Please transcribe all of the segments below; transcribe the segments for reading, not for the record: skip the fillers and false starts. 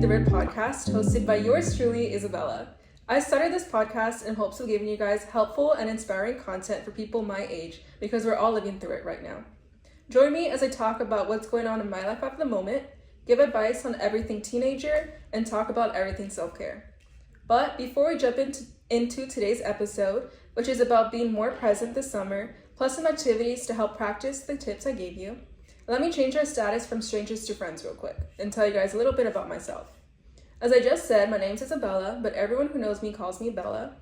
Through IT podcast hosted by yours truly, Isabella. I started this podcast in hopes of giving you guys helpful and inspiring content for people my age because we're all living through it right now. Join me as I talk about what's going on in my life at the moment, give advice on everything teenager, and talk about everything self-care. But before we jump into today's episode, which is about being more present this summer, plus some activities to help practice the tips I gave you, let me change our status from strangers to friends real quick and tell you guys a little bit about myself. As I just said, my name's Isabella, but everyone who knows me calls me Bella.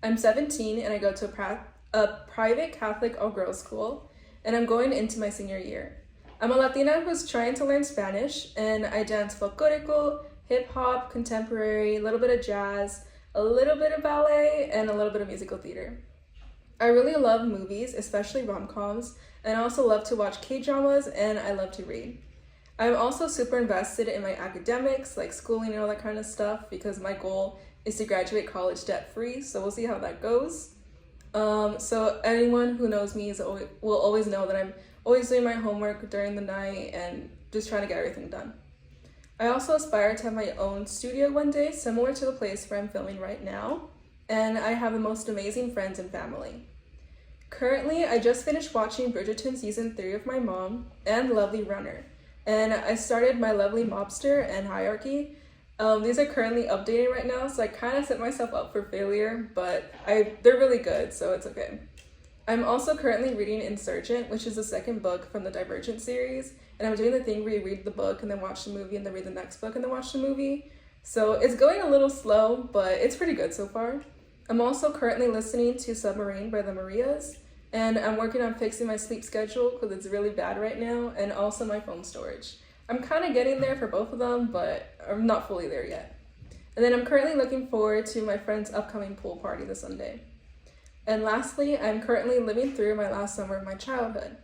I'm 17 and I go to a private Catholic all-girls school, and I'm going into my senior year. I'm a Latina who's trying to learn Spanish, and I dance folklorico, hip-hop, contemporary, a little bit of jazz, a little bit of ballet, and a little bit of musical theater. I really love movies, especially rom-coms, and I also love to watch K-dramas, and I love to read. I'm also super invested in my academics, like schooling and all that kind of stuff, because my goal is to graduate college debt-free, so we'll see how that goes. So anyone who knows me will always know that I'm always doing my homework during the night and just trying to get everything done. I also aspire to have my own studio one day, similar to the place where I'm filming right now, and I have the most amazing friends and family. Currently, I just finished watching Bridgerton Season 3 with my mom and Lovely Runner, and I started My Lovely Mobster and Hierarchy. These are currently updating right now, so I kind of set myself up for failure, but they're really good, so it's okay. I'm also currently reading Insurgent, which is the second book from the Divergent series, and I'm doing the thing where you read the book and then watch the movie and then read the next book and then watch the movie. So it's going a little slow, but it's pretty good so far. I'm also currently listening to Submarine by the Marias, and I'm working on fixing my sleep schedule because it's really bad right now, and also my phone storage. I'm kind of getting there for both of them, but I'm not fully there yet. And then I'm currently looking forward to my friend's upcoming pool party this Sunday. And lastly, I'm currently living through my last summer of my childhood.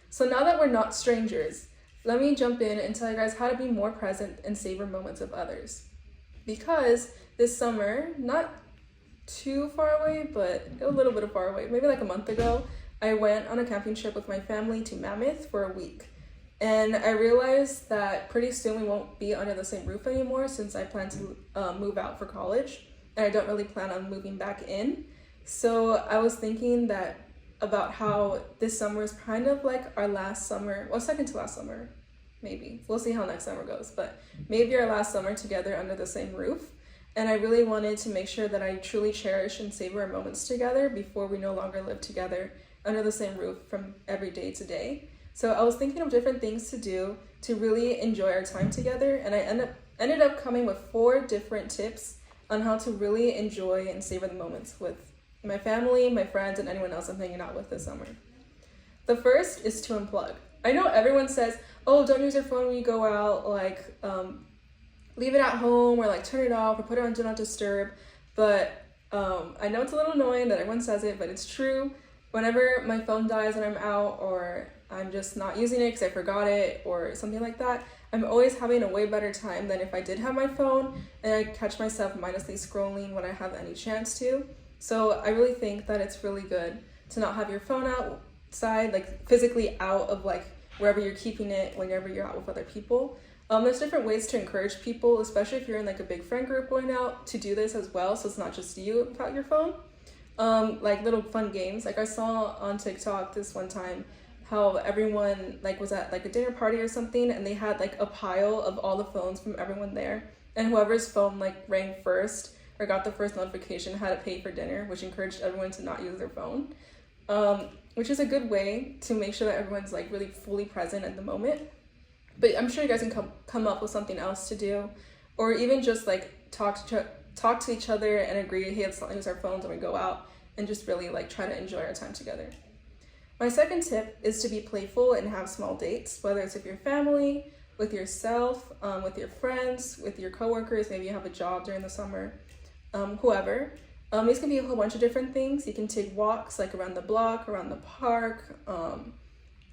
So now that we're not strangers, let me jump in and tell you guys how to be more present and savor moments of others. Because this summer, not too far away, but a little bit far away, maybe like a month ago, I went on a camping trip with my family to Mammoth for a week. And I realized that pretty soon we won't be under the same roof anymore since I plan to move out for college, and I don't really plan on moving back in. So I was thinking about how this summer is kind of like our last summer, well, second to last summer, maybe. We'll see how next summer goes, but maybe our last summer together under the same roof. And I really wanted to make sure that I truly cherish and savor our moments together before we no longer live together under the same roof from every day to day. So I was thinking of different things to do to really enjoy our time together, and I ended up coming with 4 different tips on how to really enjoy and savor the moments with my family, my friends, and anyone else I'm hanging out with this summer. The first is to unplug. I know everyone says, oh, don't use your phone when you go out, like leave it at home, or like turn it off, or put it on Do Not Disturb, but I know it's a little annoying that everyone says it, but it's true. Whenever my phone dies and I'm out, or I'm just not using it because I forgot it or something like that, I'm always having a way better time than if I did have my phone and I catch myself mindlessly scrolling when I have any chance to. So I really think that it's really good to not have your phone outside, like physically out of like wherever you're keeping it whenever you're out with other people. There's different ways to encourage people, especially if you're in like a big friend group going out, to do this as well, so it's not just you without your phone. Like little fun games. Like I saw on TikTok this one time how everyone like was at like a dinner party or something, and they had like a pile of all the phones from everyone there, and whoever's phone like rang first or got the first notification had to pay for dinner, which encouraged everyone to not use their phone, which is a good way to make sure that everyone's like really fully present at the moment. But I'm sure you guys can come up with something else to do, or even just like talk to each other and agree, hey, let's not use our phones when we go out, and just really like try to enjoy our time together. My second tip is to be playful and have small dates, whether it's with your family, with yourself, with your friends, with your coworkers, maybe you have a job during the summer, whoever. These can be a whole bunch of different things. You can take walks like around the block, around the park,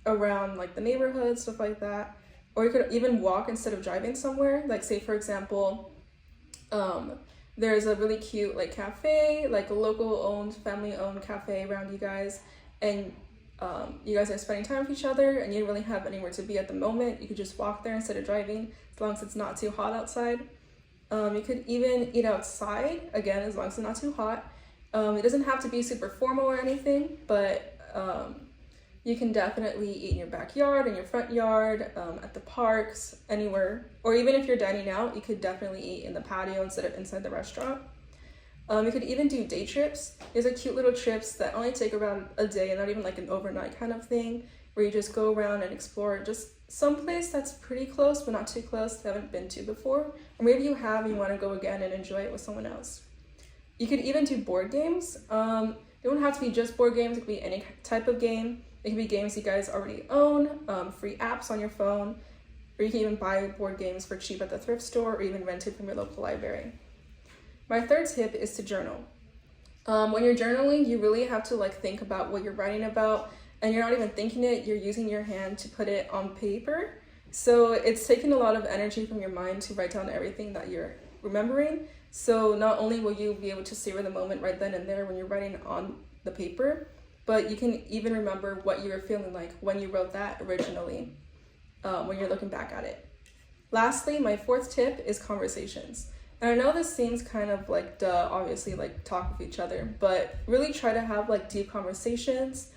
around like the neighborhood, stuff like that. Or you could even walk instead of driving somewhere. Like say for example, there's a really cute like cafe, like a local owned, family owned cafe around you guys, and you guys are spending time with each other and you don't really have anywhere to be at the moment. You could just walk there instead of driving, as long as it's not too hot outside. You could even eat outside, again, as long as it's not too hot. It doesn't have to be super formal or anything, but you can definitely eat in your backyard, in your front yard, at the parks, anywhere. Or even if you're dining out, you could definitely eat in the patio instead of inside the restaurant. You could even do day trips. These are cute little trips that only take around a day and not even like an overnight kind of thing, where you just go around and explore just someplace that's pretty close but not too close, that you haven't been to before. Or maybe you have and you want to go again and enjoy it with someone else. You could even do board games. It don't have to be just board games, it could be any type of game. It can be games you guys already own, free apps on your phone, or you can even buy board games for cheap at the thrift store or even rent it from your local library. My third tip is to journal. When you're journaling, you really have to like think about what you're writing about, and you're not even thinking it, you're using your hand to put it on paper. So it's taking a lot of energy from your mind to write down everything that you're remembering. So not only will you be able to savor the moment right then and there when you're writing on the paper, but you can even remember what you were feeling like when you wrote that originally, when you're looking back at it. Lastly, my fourth tip is conversations. And I know this seems kind of like duh, obviously, like talk with each other, but really try to have like deep conversations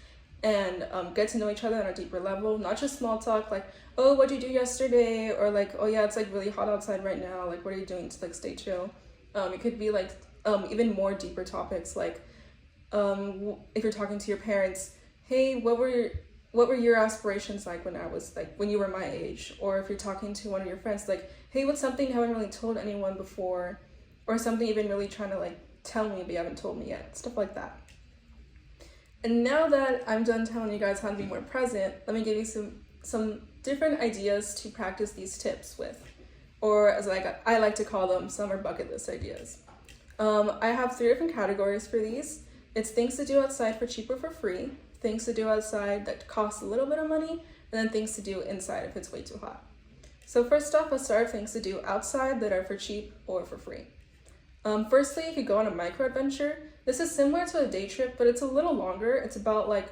and get to know each other on a deeper level, not just small talk like, oh, what'd you do yesterday? Or like, oh yeah, it's like really hot outside right now. Like, what are you doing to like stay chill? It could be like even more deeper topics like if you're talking to your parents, hey, what were your aspirations like when you were my age? Or if you're talking to one of your friends, like, hey, what's something you haven't really told anyone before? Or something you've been really trying to like tell me but you haven't told me yet, stuff like that. And now that I'm done telling you guys how to be more present, let me give you some different ideas to practice these tips with, or as I like to call them, summer bucket list ideas. I have 3 different categories for these. It's things to do outside for cheap or for free, things to do outside that cost a little bit of money, and then things to do inside if it's way too hot. So first off, let's start with things to do outside that are for cheap or for free. Firstly, you could go on a micro adventure. This is similar to a day trip, but it's a little longer. It's about like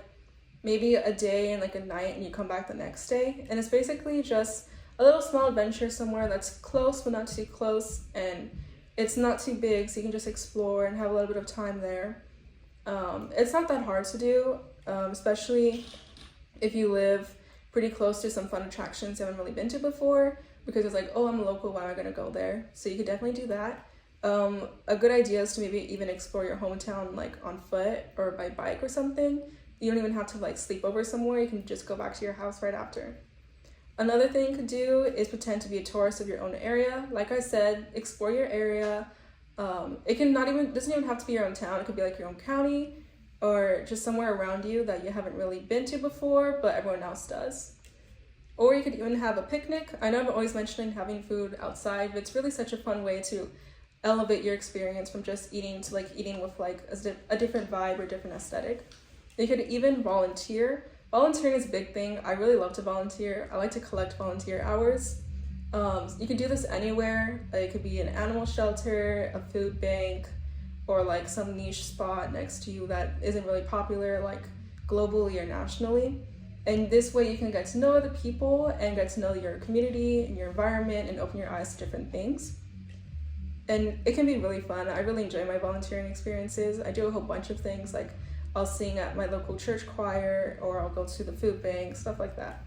maybe a day and like a night, and you come back the next day. And it's basically just a little small adventure somewhere that's close but not too close, and it's not too big, so you can just explore and have a little bit of time there. It's not that hard to do, especially if you live pretty close to some fun attractions you haven't really been to before, because it's like, oh, I'm local, why am I gonna go there? So you could definitely do that. A good idea is to maybe even explore your hometown like on foot or by bike or something. You don't even have to like sleep over somewhere, you can just go back to your house right after. Another thing you could do is pretend to be a tourist of your own area. Like I said, explore your area. It doesn't even have to be your own town. It could be like your own county or just somewhere around you that you haven't really been to before, but everyone else does. Or you could even have a picnic. I know I'm always mentioning having food outside, but it's really such a fun way to elevate your experience from just eating to like eating with like a different vibe or different aesthetic. You could even volunteer. Volunteering is a big thing. I really love to volunteer. I like to collect volunteer hours. You can do this anywhere. It could be an animal shelter, a food bank, or like some niche spot next to you that isn't really popular like globally or nationally. And this way you can get to know other people and get to know your community and your environment and open your eyes to different things. And it can be really fun. I really enjoy my volunteering experiences. I do a whole bunch of things, like I'll sing at my local church choir, or I'll go to the food bank, stuff like that.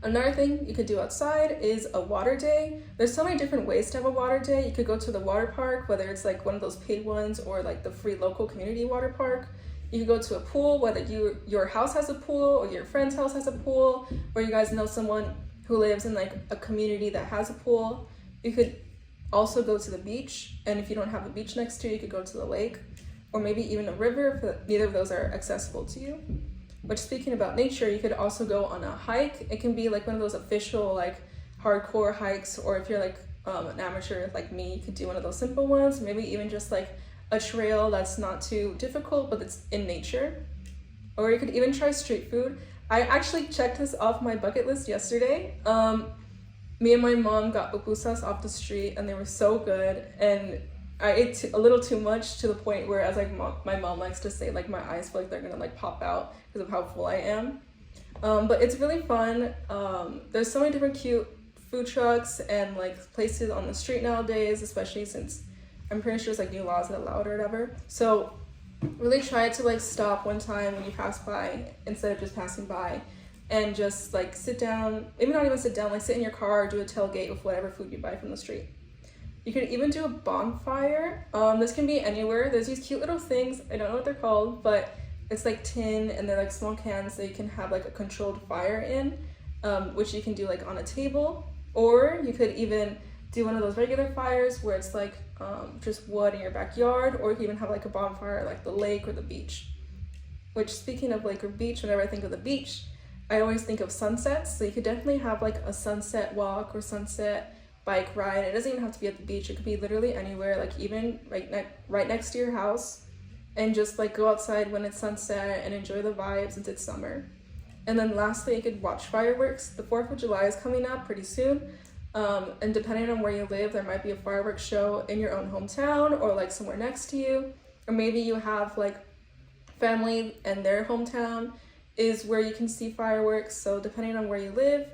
Another thing you could do outside is a water day. There's so many different ways to have a water day. You could go to the water park, whether it's like one of those paid ones or like the free local community water park. You could go to a pool, whether your house has a pool or your friend's house has a pool, or you guys know someone who lives in like a community that has a pool. You could also go to the beach, and if you don't have a beach next to you, you could go to the lake, or maybe even a river if neither of those are accessible to you. But speaking about nature, you could also go on a hike. It can be like one of those official like hardcore hikes, or if you're like an amateur like me, you could do one of those simple ones, maybe even just like a trail that's not too difficult but it's in nature. Or you could even try street food. I actually checked this off my bucket list yesterday. Me and my mom got pupusas off the street and they were so good, and I ate a little too much to the point where, as like my mom likes to say, like my eyes feel like they're gonna like pop out because of how full I am. But it's really fun. There's so many different cute food trucks and like places on the street nowadays, especially since I'm pretty sure there's like new laws that allow it or whatever. So really try to like stop one time when you pass by instead of just passing by, and just like sit down, maybe not even sit down, like sit in your car or do a tailgate with whatever food you buy from the street. You could even do a bonfire. This can be anywhere. There's these cute little things, I don't know what they're called, but it's like tin and they're like small cans that you can have like a controlled fire in, which you can do like on a table. Or you could even do one of those regular fires where it's like just wood in your backyard, or you could even have like a bonfire like the lake or the beach. Which, speaking of lake or beach, whenever I think of the beach, I always think of sunsets. So you could definitely have like a sunset walk or sunset bike ride. It doesn't even have to be at the beach. It could be literally anywhere, like even right next to your house, and just like go outside when it's sunset and enjoy the vibes since it's summer. And then lastly, you could watch fireworks. The 4th of July is coming up pretty soon. And depending on where you live, there might be a fireworks show in your own hometown or like somewhere next to you. Or maybe you have like family and their hometown is where you can see fireworks. So depending on where you live,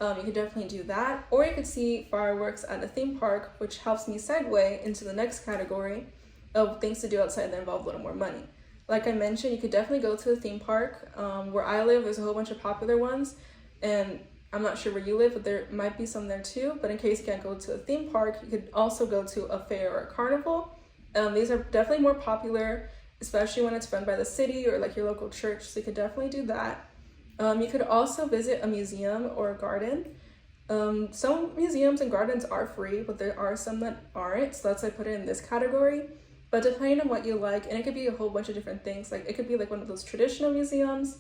you could definitely do that. Or you could see fireworks at a theme park, which helps me segue into the next category of things to do outside that involve a little more money. Like I mentioned, you could definitely go to a theme park. Where I live, there's a whole bunch of popular ones, and I'm not sure where you live, but there might be some there too. But in case you can't go to a theme park, you could also go to a fair or a carnival. These are definitely more popular, especially when it's run by the city or like your local church, so you could definitely do that. You could also visit a museum or a garden. Some museums and gardens are free, but there are some that aren't, so that's why I put it in this category. But depending on what you like, and it could be a whole bunch of different things, like it could be like one of those traditional museums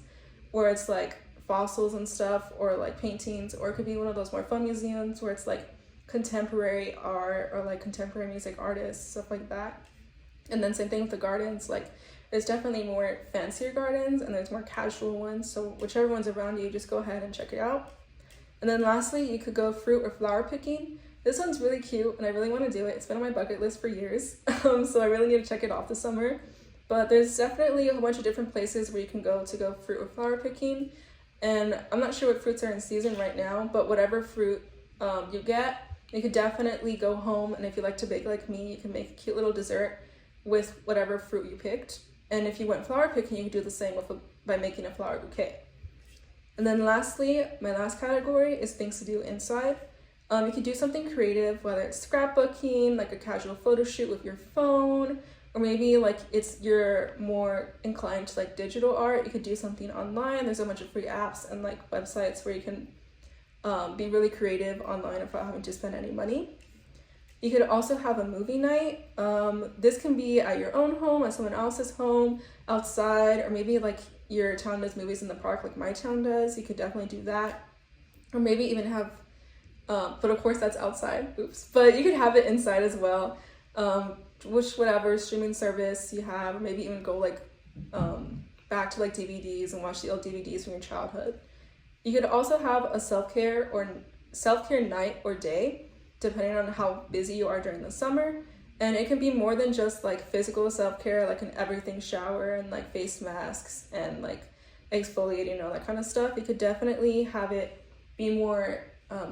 where it's like fossils and stuff, or like paintings, or it could be one of those more fun museums where it's like contemporary art or like contemporary music artists, stuff like that. And then same thing with the gardens, like there's definitely more fancier gardens and there's more casual ones, so whichever one's around you, just go ahead and check it out. And then lastly, you could go fruit or flower picking. This one's really cute and I really want to do it. It's been on my bucket list for years, so I really need to check it off this summer. But there's definitely a whole bunch of different places where you can go to go fruit or flower picking. And I'm not sure what fruits are in season right now, but whatever fruit you get, you could definitely go home, and if you like to bake like me, you can make a cute little dessert with whatever fruit you picked. And if you went flower picking, you could do the same by making a flower bouquet. And then lastly, my last category is things to do inside. You could do something creative, whether it's scrapbooking, like a casual photo shoot with your phone, or maybe like you're more inclined to like digital art. You could do something online. There's a bunch of free apps and like websites where you can be really creative online without having to spend any money. You could also have a movie night. This can be at your own home, at someone else's home, outside, or maybe like your town does movies in the park like my town does. You could definitely do that. Or maybe even have, but of course that's outside, oops. But you could have it inside as well. Whatever streaming service you have, or maybe even go like back to like DVDs and watch the old DVDs from your childhood. You could also have a self-care night or day, depending on how busy you are during the summer. And it can be more than just like physical self-care, like an everything shower and like face masks and like exfoliating and all that kind of stuff. You could definitely have it be more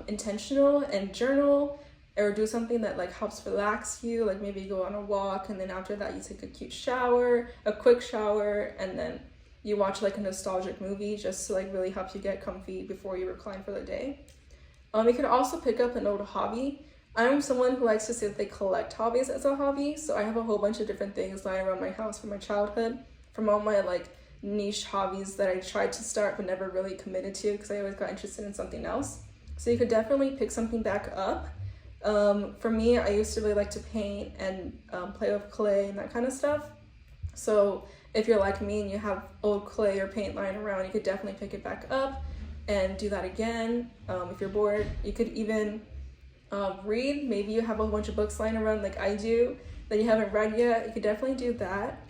intentional and journal, or do something that like helps relax you, like maybe go on a walk, and then after that you take a quick shower, and then you watch like a nostalgic movie just to like really help you get comfy before you recline for the day. You can also pick up an old hobby. I'm someone who likes to say that they collect hobbies as a hobby, so I have a whole bunch of different things lying around my house from my childhood, from all my like niche hobbies that I tried to start but never really committed to because I always got interested in something else. So you could definitely pick something back up. For me, I used to really like to paint and play with clay and that kind of stuff. So if you're like me and you have old clay or paint lying around, you could definitely pick it back up and do that again. If you're bored, you could even read. Maybe you have a bunch of books lying around like I do that you haven't read yet. You could definitely do that.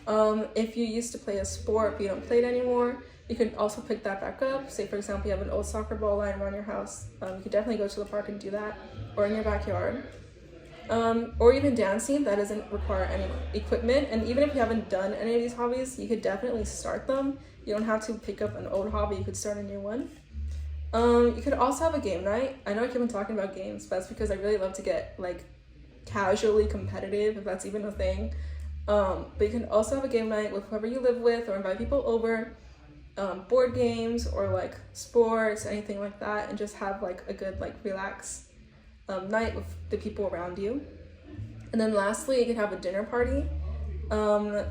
If you used to play a sport but you don't play it anymore, you could also pick that back up. Say for example, you have an old soccer ball lying around your house. You could definitely go to the park and do that, or in your backyard. Or even dancing, that doesn't require any equipment. And even if you haven't done any of these hobbies, you could definitely start them. You don't have to pick up an old hobby, you could start a new one. You could also have a game night. I know I keep on talking about games, but that's because I really love to get like casually competitive, if that's even a thing. But you can also have a game night with whoever you live with, or invite people over. Board games or like sports, anything like that, and just have like a good like relax night with the people around you. And then lastly, you can have a dinner party.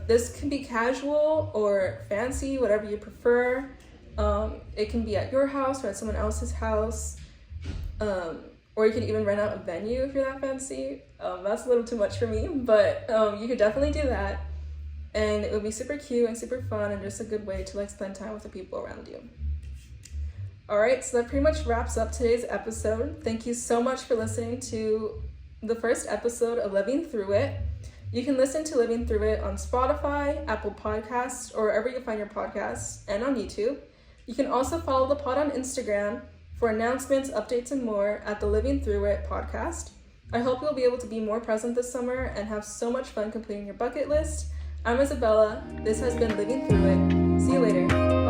This can be casual or fancy, whatever you prefer. It can be at your house or at someone else's house, or you can even rent out a venue if you're that fancy. That's a little too much for me, but you could definitely do that, and it would be super cute and super fun and just a good way to like spend time with the people around you. Alright, so that pretty much wraps up today's episode. Thank you so much for listening to the first episode of Living Through It. You can listen to Living Through It on Spotify, Apple Podcasts, or wherever you find your podcasts, and on YouTube. You can also follow the pod on Instagram for announcements, updates, and more at the Living Through It podcast. I hope you'll be able to be more present this summer and have so much fun completing your bucket list. I'm Isabella. This has been Living Through It. See you later.